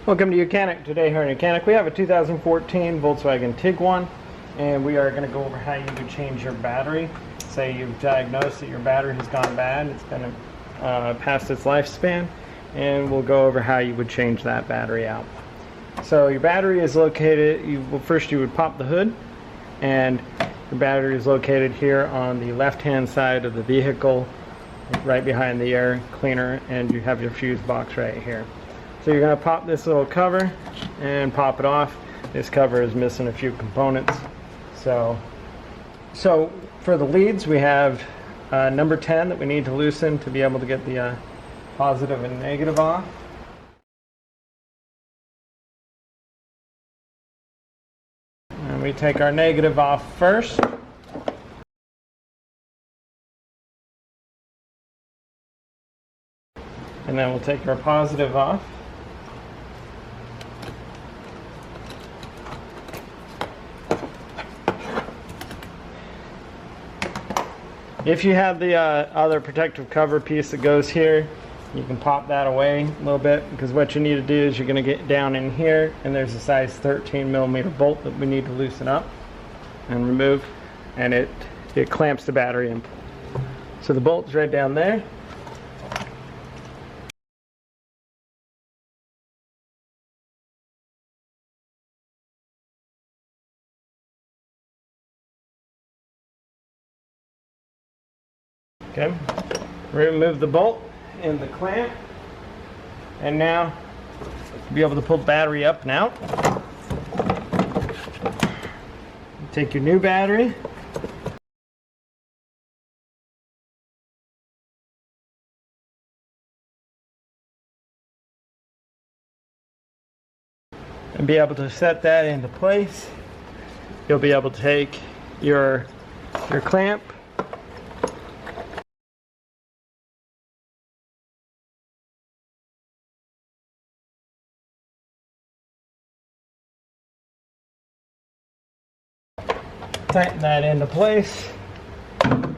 Welcome to YOUCANIC. Today here in YOUCANIC we have a 2014 Volkswagen Tiguan, and we are going to go over how you would change your battery. Say you've diagnosed that your battery has gone bad, it's been past its lifespan, and we'll go over how you would change that battery out. So your battery is located, first you would pop the hood, and your battery is located here on the left hand side of the vehicle, right behind the air cleaner, and you have your fuse box right here. So you're going to pop this little cover and pop it off. This cover is missing a few components. So for the leads, we have number 10 that we need to loosen to be able to get the positive and negative off. And we take our negative off first. And then we'll take our positive off. If you have the other protective cover piece that goes here, you can pop that away a little bit, because what you need to do is you're going to get down in here, and there's a size 13mm bolt that we need to loosen up and remove, and it clamps the battery in. So the bolt's right down there. Okay, remove the bolt and the clamp, and now you'll be able to pull the battery up and out. Take your new battery, and be able to set that into place. You'll be able to take your clamp, tighten that into place,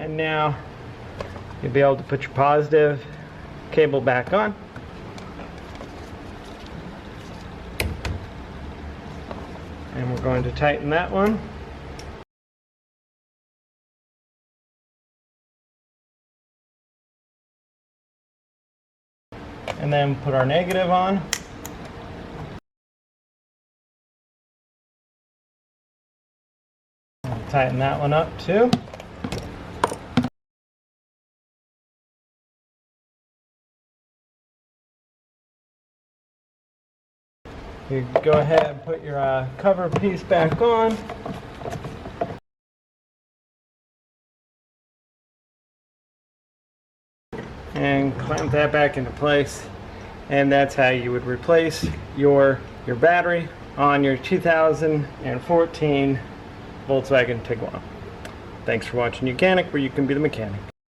and now you'll be able to put your positive cable back on. And we're going to tighten that one. And then put our negative on. Tighten that one up too. You go ahead and put your cover piece back on. And clamp that back into place. And that's how you would replace your battery on your 2014 Volkswagen Tiguan. Thanks for watching YOUCANIC, where you can be the mechanic.